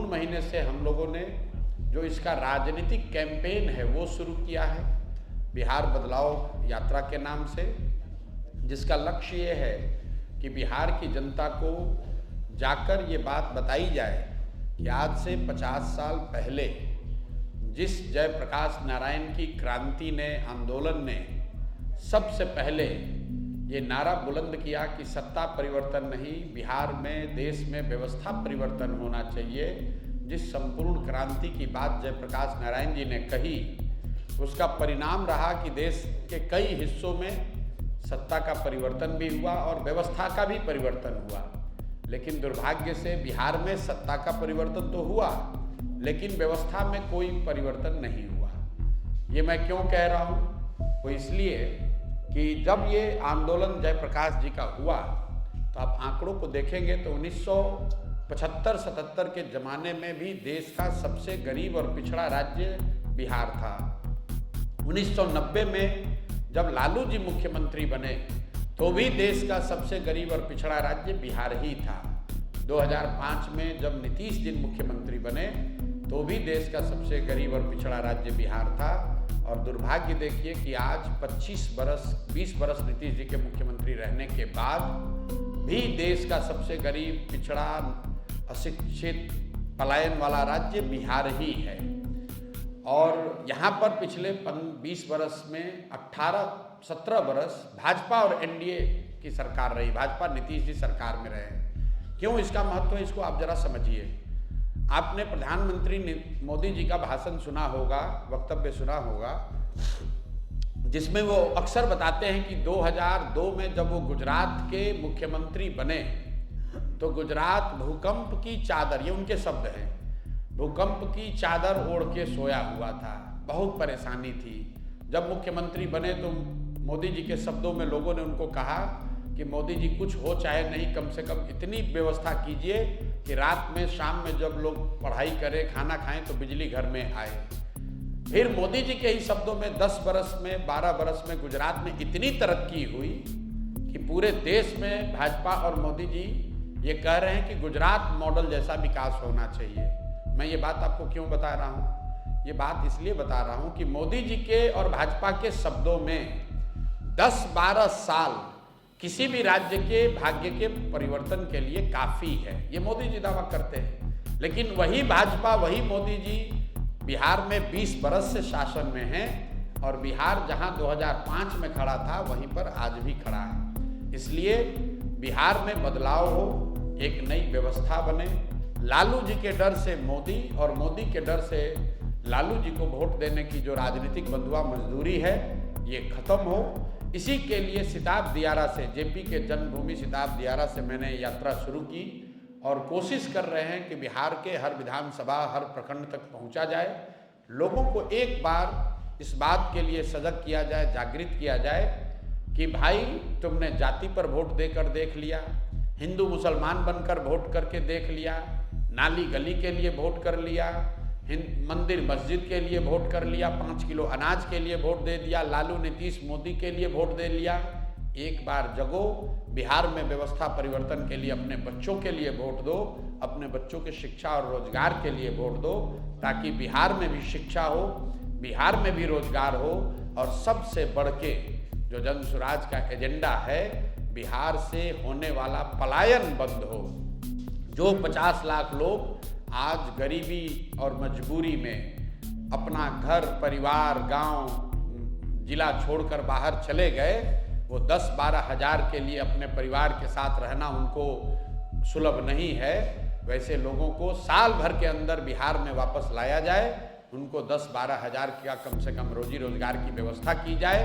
जून महीने से हम लोगों ने जो इसका राजनीतिक कैंपेन है वो शुरू किया है बिहार बदलाव यात्रा के नाम से, जिसका लक्ष्य ये है कि बिहार की जनता को जाकर ये बात बताई जाए कि आज से 50 साल पहले जिस जयप्रकाश नारायण की क्रांति ने, आंदोलन ने सबसे पहले ये नारा बुलंद किया कि सत्ता परिवर्तन नहीं, बिहार में, देश में व्यवस्था परिवर्तन होना चाहिए। जिस संपूर्ण क्रांति की बात जयप्रकाश नारायण जी ने कही, उसका परिणाम रहा कि देश के कई हिस्सों में सत्ता का परिवर्तन भी हुआ और व्यवस्था का भी परिवर्तन हुआ। लेकिन दुर्भाग्य से बिहार में सत्ता का परिवर्तन तो हुआ, लेकिन व्यवस्था में कोई परिवर्तन नहीं हुआ। ये मैं क्यों कह रहा हूँ? वो इसलिए कि जब ये आंदोलन जयप्रकाश जी का हुआ तो आप आंकड़ों को देखेंगे तो 1975-77 के ज़माने में भी देश का सबसे गरीब और पिछड़ा राज्य बिहार था। 1990 में जब लालू जी मुख्यमंत्री बने तो भी देश का सबसे गरीब और पिछड़ा राज्य बिहार ही था। 2005 में जब नीतीश जी मुख्यमंत्री बने तो भी देश का सबसे गरीब और पिछड़ा राज्य बिहार था। और दुर्भाग्य देखिए कि आज 20 बरस नीतीश जी के मुख्यमंत्री रहने के बाद भी देश का सबसे गरीब, पिछड़ा, अशिक्षित, पलायन वाला राज्य बिहार ही है। और यहाँ पर पिछले 20 बरस में 18-17 बरस भाजपा और एनडीए की सरकार रही, भाजपा नीतीश जी सरकार में रहे। क्यों इसका महत्व है, इसको आप जरा समझिए। आपने प्रधानमंत्री मोदी जी का भाषण सुना होगा, वक्तव्य सुना होगा, जिसमें वो अक्सर बताते हैं कि 2002 में जब वो गुजरात के मुख्यमंत्री बने तो गुजरात भूकंप की चादर, ये उनके शब्द हैं, भूकंप की चादर ओढ़ के सोया हुआ था, बहुत परेशानी थी। जब मुख्यमंत्री बने तो मोदी जी के शब्दों में लोगों ने उनको कहा कि मोदी जी कुछ हो चाहे नहीं, कम से कम इतनी व्यवस्था कीजिए कि रात में, शाम में जब लोग पढ़ाई करें, खाना खाएं तो बिजली घर में आए। फिर मोदी जी के ही शब्दों में 10 बरस में, 12 बरस में गुजरात में इतनी तरक्की हुई कि पूरे देश में भाजपा और मोदी जी ये कह रहे हैं कि गुजरात मॉडल जैसा विकास होना चाहिए। मैं ये बात आपको क्यों बता रहा हूँ? ये बात इसलिए बता रहा हूँ कि मोदी जी के और भाजपा के शब्दों में 10-12 साल किसी भी राज्य के भाग्य के परिवर्तन के लिए काफ़ी है, ये मोदी जी दावा करते हैं। लेकिन वही भाजपा, वही मोदी जी बिहार में 20 बरस से शासन में हैं और बिहार जहां 2005 में खड़ा था वहीं पर आज भी खड़ा है। इसलिए बिहार में बदलाव हो, एक नई व्यवस्था बने, लालू जी के डर से मोदी और मोदी के डर से लालू जी को वोट देने की जो राजनीतिक बंधुआ मजदूरी है ये खत्म हो। इसी के लिए सिताब दियारा से, जेपी के जन्मभूमि सिताब दियारा से मैंने यात्रा शुरू की और कोशिश कर रहे हैं कि बिहार के हर विधानसभा, हर प्रखंड तक पहुंचा जाए। लोगों को एक बार इस बात के लिए सजग किया जाए, जागृत किया जाए कि भाई तुमने जाति पर वोट देकर देख लिया, हिंदू मुसलमान बनकर वोट करके देख लिया, नाली गली के लिए वोट कर लिया, मंदिर मस्जिद के लिए वोट कर लिया, 5 किलो अनाज के लिए वोट दे दिया, लालू नीतीश मोदी के लिए वोट दे लिया। एक बार जगो, बिहार में व्यवस्था परिवर्तन के लिए अपने बच्चों के लिए वोट दो, अपने बच्चों के शिक्षा और रोजगार के लिए वोट दो, ताकि बिहार में भी शिक्षा हो, बिहार में भी रोजगार हो और सबसे बढ़ के जो जन स्वराज का एजेंडा है, बिहार से होने वाला पलायन बंद हो। जो 50 लाख लोग आज गरीबी और मजबूरी में अपना घर, परिवार, गांव, जिला छोड़कर बाहर चले गए, वो 10-12 हज़ार के लिए अपने परिवार के साथ रहना उनको सुलभ नहीं है। वैसे लोगों को साल भर के अंदर बिहार में वापस लाया जाए, उनको 10-12 हज़ार का कम से कम रोजी रोजगार की व्यवस्था की जाए।